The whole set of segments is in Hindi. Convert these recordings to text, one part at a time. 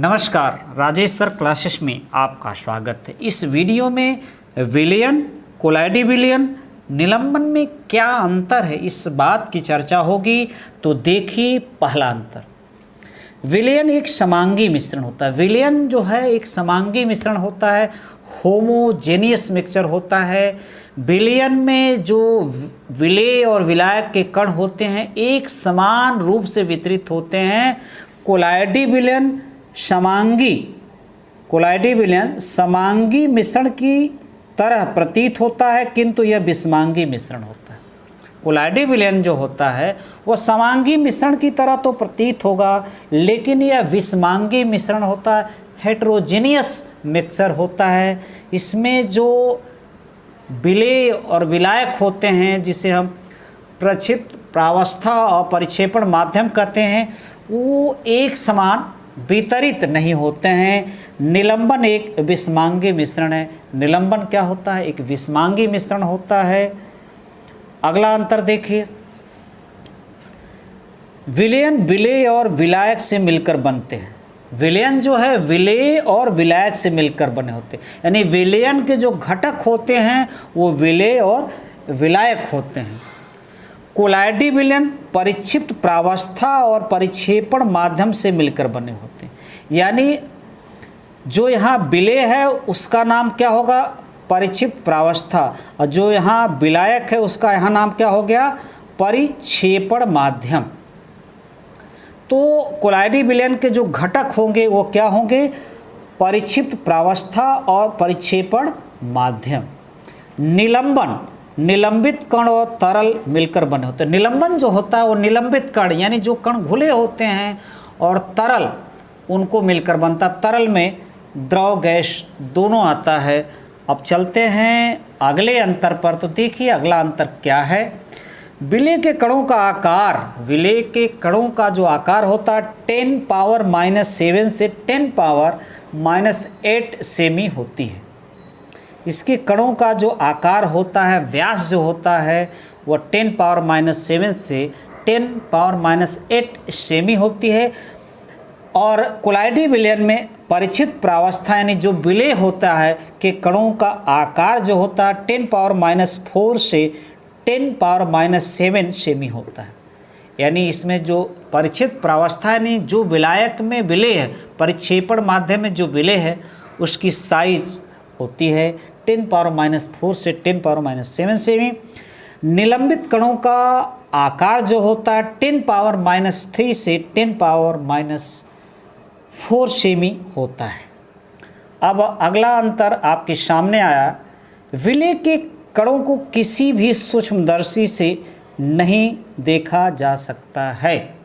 नमस्कार, राजेश सर क्लासेस में आपका स्वागत है। इस वीडियो में विलयन, कोलाइडी विलयन, निलंबन में क्या अंतर है इस बात की चर्चा होगी। तो देखिए, पहला अंतर, विलयन एक समांगी मिश्रण होता है। विलयन जो है एक समांगी मिश्रण होता है, होमोजेनियस मिक्सचर होता है। विलयन में जो विलेय और विलायक के कण होते हैं एक समान रूप से वितरित होते हैं। कोलाइडी विलयन समांगी मिश्रण की तरह प्रतीत होता है, किंतु यह विषमांगी मिश्रण होता है। कोलाइडी विलयन जो होता है वह समांगी मिश्रण की तरह तो प्रतीत होगा, लेकिन यह विषमांगी मिश्रण होता है, हेटेरोजेनियस मिक्सचर होता है। इसमें जो विलेय और विलायक होते हैं, जिसे हम प्रक्षिप्त, प्रावस्था और परिक्षेपण माध्यम कहते हैं, वो एक समान वितरित नहीं होते हैं। निलंबन एक विषमांगी मिश्रण है। निलंबन क्या होता है? एक विषमांगी मिश्रण होता है। अगला अंतर देखिए, विलयन विलेय और विलायक से मिलकर बनते हैं। विलयन जो है विलेय और विलायक से मिलकर बने होते हैं, यानी विलयन के जो घटक होते हैं वो विलेय और विलायक होते हैं। कोलाइडी विलयन परिक्षिप्त, प्रावस्था और परिक्षेपण माध्यम से मिलकर बने होते हैं, यानी जो यहाँ विलेय है उसका नाम क्या होगा? परिक्षिप्त प्रावस्था, और जो यहाँ विलायक है उसका यहाँ नाम क्या हो गया? परिक्षेपण माध्यम। तो कोलाइडी विलयन के जो घटक होंगे वो क्या होंगे? परिक्षिप्त प्रावस्था और परिक्षेपण माध्यम। निलंबन, निलंबित कण और तरल मिलकर बने होते हैं। निलंबन जो होता है वो निलंबित कण, यानी जो कण घुले होते हैं, और तरल उनको मिलकर बनता। तरल में द्रव, गैस दोनों आता है। अब चलते हैं अगले अंतर पर। तो देखिए अगला अंतर क्या है। विलेय के कणों का आकार, विलेय के कणों का जो आकार होता है 10⁻⁻7 से 10⁻⁻8 सेमी होती है। इसके कणों का जो आकार होता है, व्यास जो होता है वह 10⁻⁻7 से 10⁻⁸ सेमी होती है। और कोलाइडी विलयन में परिक्षिप्त प्रावस्था, यानी जो विलेय होता है के कणों का आकार जो होता है 10⁻⁴ से 10⁻7 सेमी होता है। यानी इसमें जो परिक्षिप्त प्रावस्था, यानी जो विलायक में विलेय है, परिक्षेपण माध्यम में जो विलेय है उसकी साइज होती है 10⁻⁴ से 10⁻7 सेमी। निलंबित कणों का आकार जो होता है 10⁻³ से 10⁻⁴ सेमी होता है। अब अगला अंतर आपके सामने आया, विलेय के कणों को किसी भी सूक्ष्मदर्शी से नहीं देखा जा सकता है।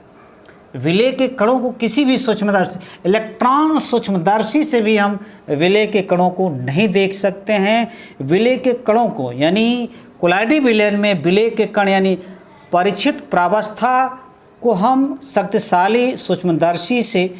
विलेय के कणों को किसी भी सूक्ष्मदर्शी, इलेक्ट्रॉन सूक्ष्मदर्शी से भी हम विलेय के कणों को नहीं देख सकते हैं। विलेय के कणों को, यानी कोलाइडी विलयन में विलेय के कण यानी परिक्षिप्त प्रावस्था को हम शक्तिशाली सूक्ष्मदर्शी से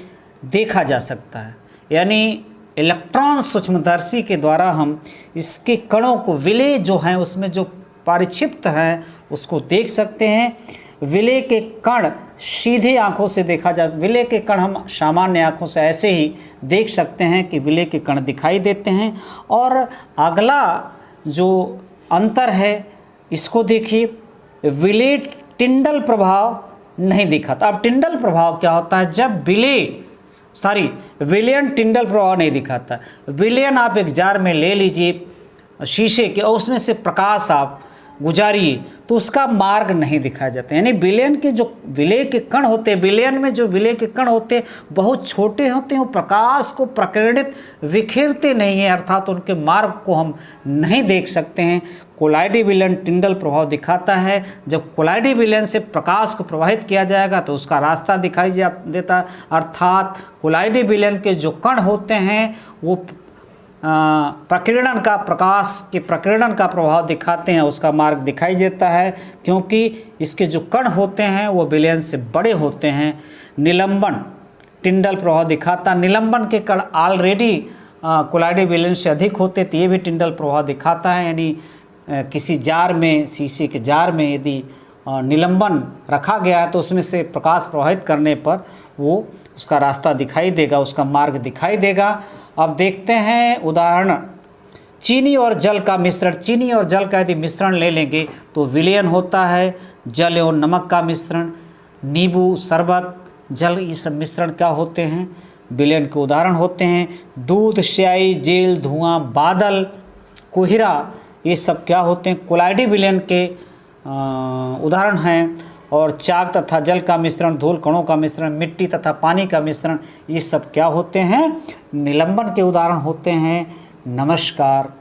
देखा जा सकता है, यानी इलेक्ट्रॉन सूक्ष्मदर्शी के द्वारा हम इसके कणों को, विलेय जो हैं उसमें जो परिक्षिप्त हैं उसको देख सकते हैं। विलेय के कण सीधे आंखों से देखा जा, विलेय के कण हम सामान्य आंखों से ऐसे ही देख सकते हैं कि विलेय के कण दिखाई देते हैं। और अगला जो अंतर है इसको देखिए, विलेय टिंडल प्रभाव नहीं दिखाता। अब टिंडल प्रभाव क्या होता है? जब विलयन टिंडल प्रभाव नहीं दिखाता। विलयन आप एक जार में ले लीजिए शीशे के, और उसमें से प्रकाश आप गुजारिए तो उसका मार्ग नहीं दिखाया जाता। यानी विलयन के जो विलेय के कण होते हैं, विलयन में जो विलेय के कण होते हैं बहुत छोटे होते हैं, वो प्रकाश को प्रकीर्णित विखेरते नहीं हैं, अर्थात उनके मार्ग को हम नहीं देख सकते हैं। कोलाइडी विलयन टिंडल प्रभाव दिखाता है। जब कोलाइडी विलयन से प्रकाश को प्रवाहित किया जाएगा तो उसका रास्ता दिखाई देता है, अर्थात कोलाइडी विलयन के जो कण होते हैं वो प्रकीर्णन का, प्रकाश के प्रकीर्णन का प्रभाव दिखाते हैं, उसका मार्ग दिखाई देता है, क्योंकि इसके जो कण होते हैं वो विलयन से बड़े होते हैं। निलंबन टिंडल प्रभाव दिखाता, निलंबन के कण ऑलरेडी कोलाइडी विलयन से अधिक होते, तो ये भी टिंडल प्रभाव दिखाता है। यानी किसी जार में, शीशे के जार में यदि निलंबन रखा गया है तो उसमें से प्रकाश प्रवाहित करने पर वो उसका रास्ता दिखाई देगा, उसका मार्ग दिखाई देगा। अब देखते हैं उदाहरण, चीनी और जल का मिश्रण। चीनी और जल का यदि मिश्रण ले लेंगे तो विलयन होता है। जल और नमक का मिश्रण, नींबू, शरबत, जल, ये सब मिश्रण क्या होते हैं? विलयन के उदाहरण होते हैं। दूध, स्याही, जेल, धुआं, बादल, कोहिरा, ये सब क्या होते हैं? कोलाइडी विलयन के उदाहरण हैं। और चाक तथा जल का मिश्रण, धूल कणों का मिश्रण, मिट्टी तथा पानी का मिश्रण, ये सब क्या होते हैं? निलंबन के उदाहरण होते हैं। नमस्कार।